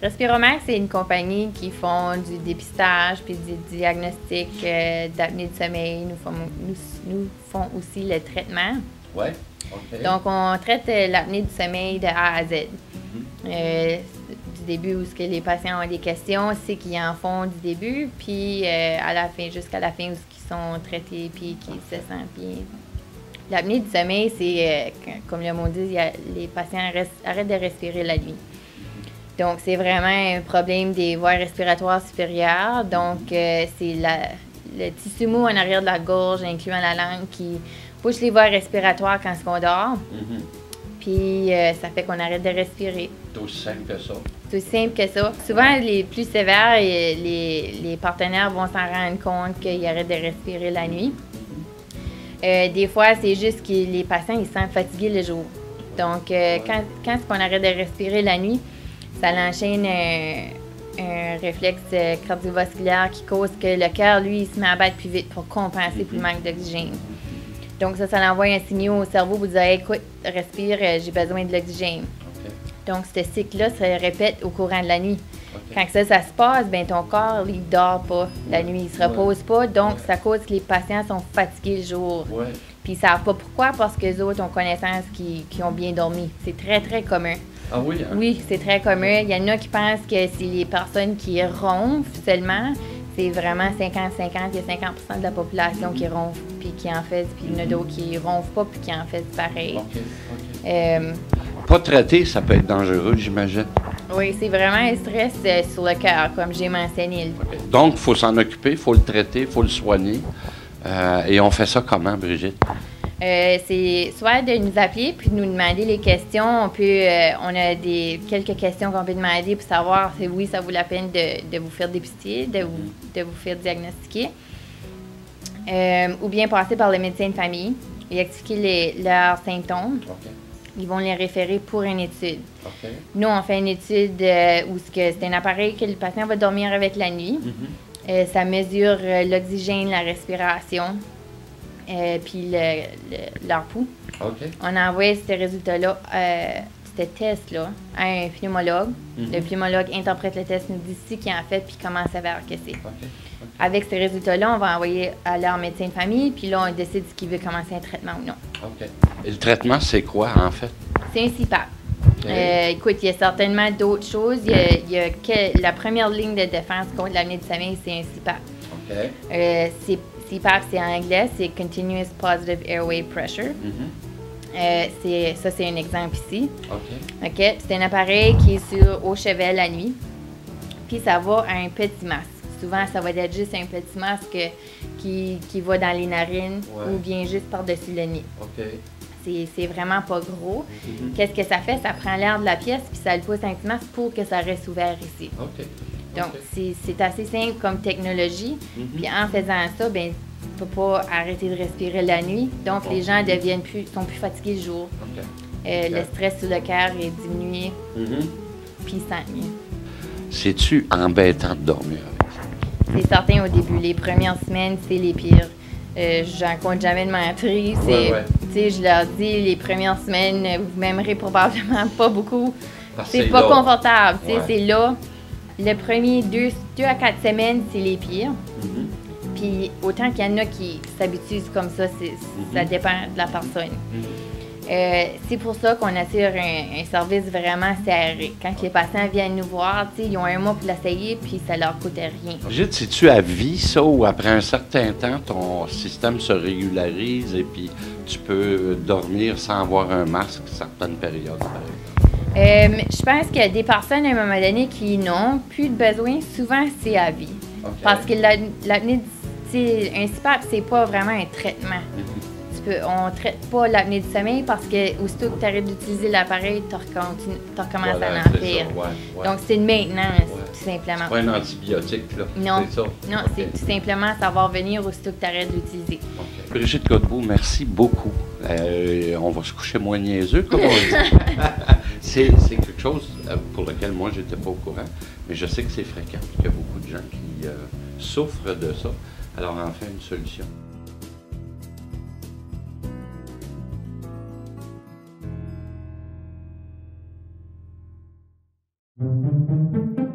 Respiromax, c'est une compagnie qui font du dépistage puis du diagnostic d'apnée du sommeil. Nous font aussi le traitement. Oui, OK. Donc, on traite l'apnée du sommeil de A à Z. Du début où les patients ont des questions, c'est qu'ils en font du début, puis à la fin, jusqu'à la fin où ils sont traités puis qu'ils se sentent bien. L'apnée du sommeil, c'est, comme le mot dit, les patients arrêtent de respirer la nuit. Donc, c'est vraiment un problème des voies respiratoires supérieures. Donc, c'est le tissu mou en arrière de la gorge, incluant la langue, qui pousse les voies respiratoires quand on dort. Puis, ça fait qu'on arrête de respirer. C'est aussi simple que ça. C'est aussi simple que ça. Souvent, les plus sévères, les partenaires vont s'en rendre compte qu'ils arrêtent de respirer la nuit. Des fois, c'est juste que les patients ils se sentent fatigués le jour. Donc, quand on arrête de respirer la nuit, ça enchaîne un réflexe cardiovasculaire qui cause que le cœur, lui, il se met à battre plus vite pour compenser pour le manque d'oxygène. Donc, ça envoie un signal au cerveau pour dire hey, « Écoute, respire, j'ai besoin de l'oxygène. » Donc, ce cycle-là se répète au courant de la nuit. Quand ça se passe, ben ton corps, il ne dort pas la nuit, il ne se repose pas. Donc, ça cause que les patients sont fatigués le jour. Puis, ils ne savent pas pourquoi, parce que les autres ont connaissance qui ont bien dormi. C'est très, très commun. Ah oui? Hein? Oui, c'est très commun. Il y en a qui pensent que c'est les personnes qui ronflent seulement. C'est vraiment 50-50. Il y a 50% de la population qui ronfle puis qui en fait. Puis il y en a d'autres qui ronflent pas puis qui en fait pareil. Pas traité, ça peut être dangereux, j'imagine. Oui, c'est vraiment un stress sur le cœur, comme j'ai mentionné. Donc, il faut s'en occuper, il faut le traiter, il faut le soigner. Et on fait ça comment, Brigitte? C'est soit de nous appeler puis de nous demander les questions. On a quelques questions qu'on peut demander pour savoir si oui, ça vaut la peine de vous faire dépister, de vous faire diagnostiquer. Ou bien passer par le médecin de famille et expliquer leurs symptômes. Ils vont les référer pour une étude. Nous, on fait une étude où c'est un appareil que le patient va dormir avec la nuit. Ça mesure l'oxygène, la respiration. Puis leur pouls. On envoie ces résultats-là, ce test-là, à un pneumologue. Le pneumologue interprète le test, nous dit ce qu'il en fait, puis comment s'avère que c'est. Avec ces résultats-là, on va envoyer à leur médecin de famille, puis là, on décide s'il veut commencer un traitement ou non. Et le traitement, c'est quoi, en fait? C'est un CPAP. Écoute, il y a certainement d'autres choses. La première ligne de défense contre l'apnée du sommeil, c'est un CPAP. CPAP, c'est en anglais, c'est Continuous Positive Airway Pressure. C'est un exemple ici. C'est un appareil qui est au chevet la nuit, puis ça va à un petit masque. Souvent, ça va être juste un petit masque qui va dans les narines ou bien juste par-dessus le nez. C'est vraiment pas gros. Qu'est-ce que ça fait? Ça prend l'air de la pièce, puis ça le pousse un petit masque pour que ça reste ouvert ici. Donc, c'est assez simple comme technologie. Puis en faisant ça, ben, tu ne peux pas arrêter de respirer la nuit. Donc, les gens sont plus fatigués le jour. Le stress sur le cœur est diminué. Puis ils sentent mieux. C'est-tu embêtant de dormir avec ça? C'est certain au début. Les premières semaines, c'est les pires. J'en compte jamais de mentir. Je leur dis, les premières semaines, vous m'aimerez probablement pas beaucoup. C'est pas confortable. C'est là. Le premier 2 à 4 semaines, c'est les pires. Puis autant qu'il y en a qui s'habituent comme ça, ça dépend de la personne. C'est pour ça qu'on assure un service vraiment serré. Quand les patients viennent nous voir, ils ont un mois pour l'essayer, puis ça leur coûte rien. Brigitte, c'est-tu à vie, ça, ou après un certain temps, ton système se régularise et puis tu peux dormir sans avoir un masque certaines périodes, par exemple? Je pense qu'il y a des personnes, à un moment donné, qui n'ont plus de besoin. Souvent, c'est à vie. Parce que l'apnée, un CPAP, c'est pas vraiment un traitement. On ne traite pas l'apnée du sommeil parce que aussitôt que tu arrêtes d'utiliser l'appareil, tu recommences à en faire. Donc, c'est une maintenance, tout simplement. C'est pas un antibiotique, là. Non, c'est tout simplement ça va revenir aussitôt que tu arrêtes d'utiliser. Brigitte Godbout, merci beaucoup. On va se coucher moins niaiseux, comme on dit. C'est quelque chose pour lequel moi, je n'étais pas au courant, mais je sais que c'est fréquent, qu'il y a beaucoup de gens qui souffrent de ça. Alors, enfin, une solution. Bye.